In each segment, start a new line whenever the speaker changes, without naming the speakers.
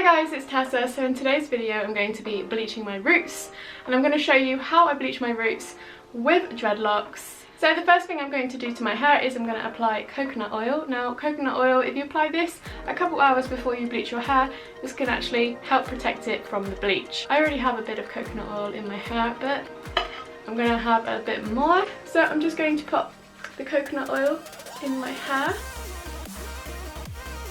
Hi guys, it's Tessa. So in today's video I'm going to be bleaching my roots, and I'm going to show you how I bleach my roots with dreadlocks. So the first thing I'm going to do to my hair is I'm going to apply coconut oil. Now coconut oil, if you apply this a couple hours before you bleach your hair, this can actually help protect it from the bleach. I already have a bit of coconut oil in my hair, but I'm going to have a bit more. So I'm just going to put the coconut oil in my hair.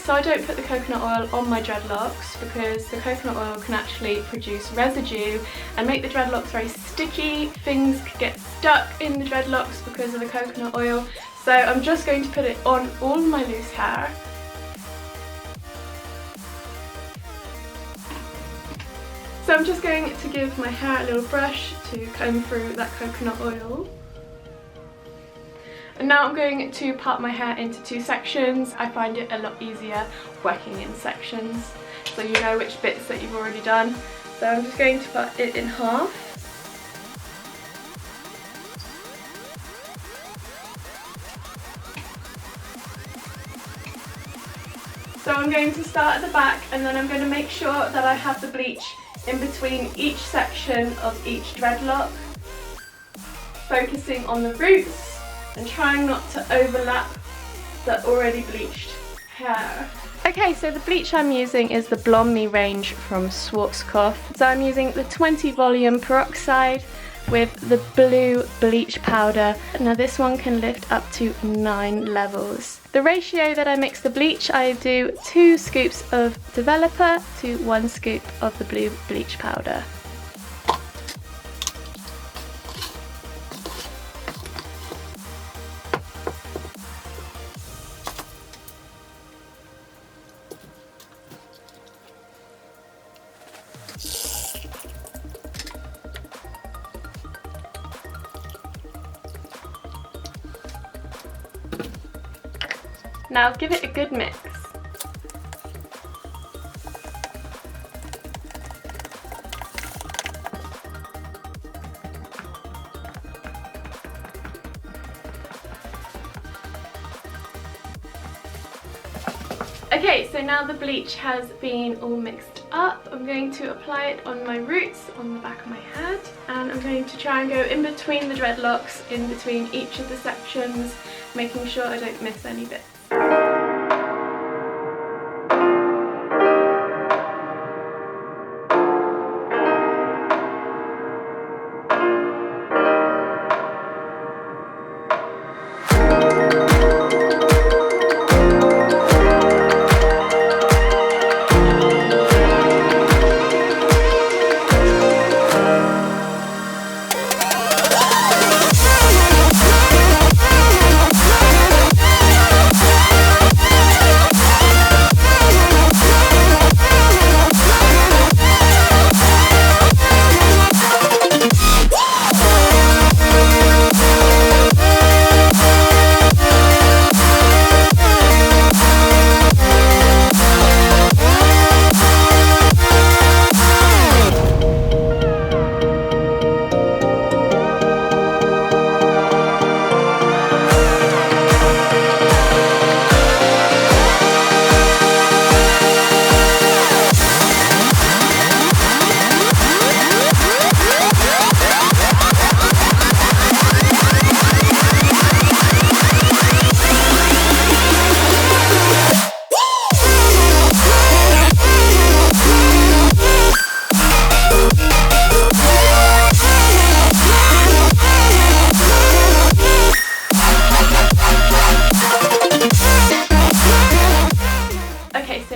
So I don't put the coconut oil on my dreadlocks because the coconut oil can actually produce residue and make the dreadlocks very sticky. Things could get stuck in the dreadlocks because of the coconut oil. So I'm just going to put it on all my loose hair. So I'm just going to give my hair a little brush to comb through that coconut oil. And now I'm going to part my hair into two sections. I find it a lot easier working in sections, so you know which bits that you've already done. So I'm just going to put it in half. So I'm going to start at the back, and then I'm going to make sure that I have the bleach in between each section of each dreadlock, focusing on the roots and trying not to overlap the already bleached hair. Okay, so the bleach I'm using is the Blondme range from Schwarzkopf. So I'm using the 20 volume peroxide with the blue bleach powder. Now this one can lift up to 9 levels. The ratio that I mix the bleach, I do 2 scoops of developer to 1 scoop of the blue bleach powder. Now give it a good mix. Okay, so now the bleach has been all mixed up. I'm going to apply it on my roots on the back of my head, and I'm going to try and go in between the dreadlocks, in between each of the sections, making sure I don't miss any bits.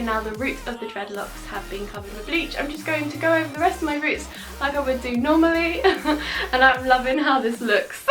Now the roots of the dreadlocks have been covered with bleach. I'm just going to go over the rest of my roots like I would do normally and I'm loving how this looks.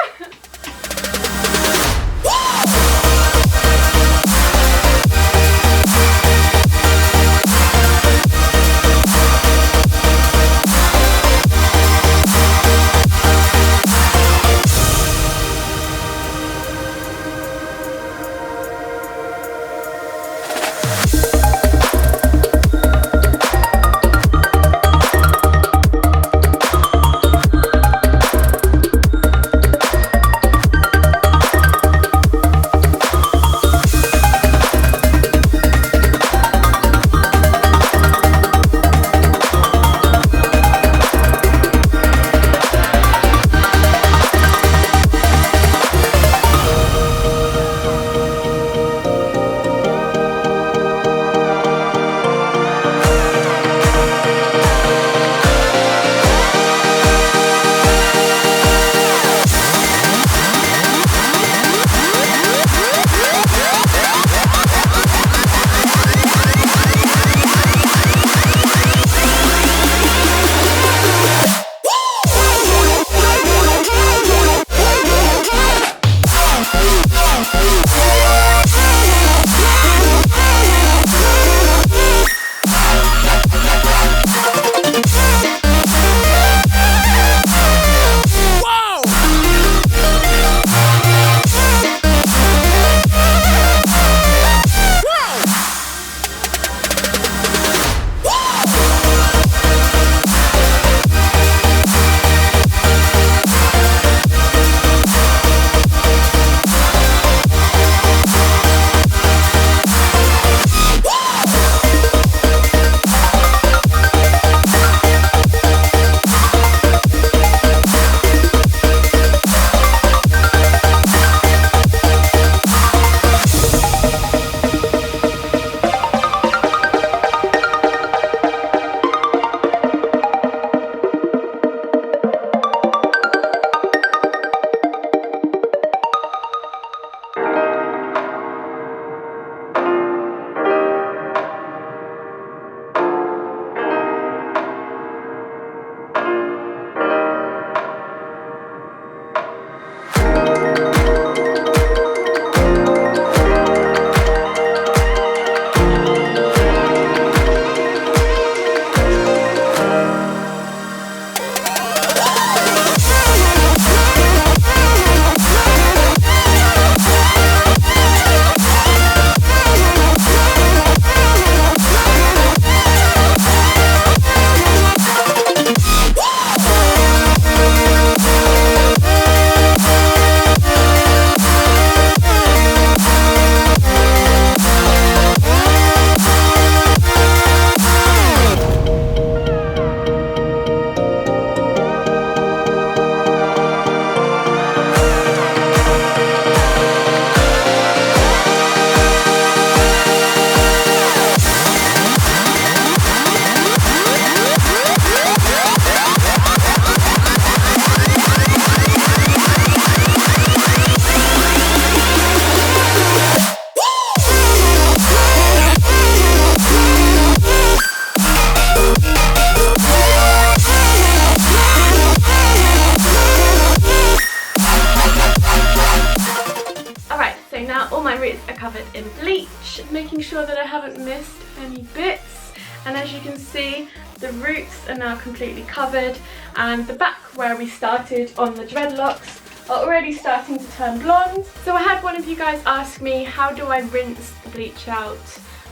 covered in bleach, making sure that I haven't missed any bits. And as you can see, the roots are now completely covered, and the back where we started on the dreadlocks are already starting to turn blonde. So I had one of you guys ask me, how do I rinse the bleach out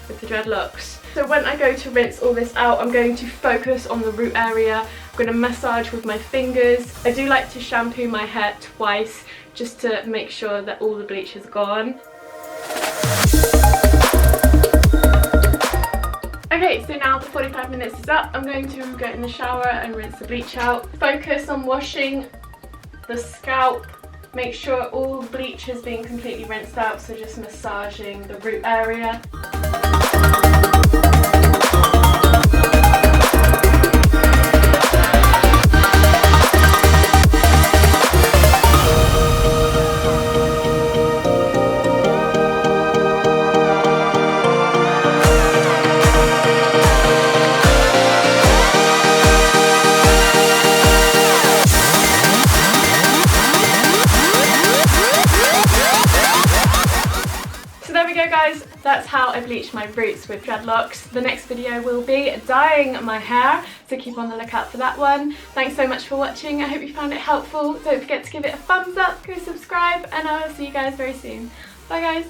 with the dreadlocks? So when I go to rinse all this out, I'm going to focus on the root area. I'm going to massage with my fingers. I do like to shampoo my hair twice just to make sure that all the bleach is gone. Okay, so now the 45 minutes is up. I'm going to go in the shower and rinse the bleach out. Focus on washing the scalp. Make sure all the bleach is being completely rinsed out, so just massaging the root area. Guys, that's how I bleach my roots with dreadlocks. The next video will be dyeing my hair, so keep on the lookout for that one. Thanks so much for watching. I hope you found it helpful. Don't forget to give it a thumbs up, go subscribe, and I will see you guys very soon. Bye guys.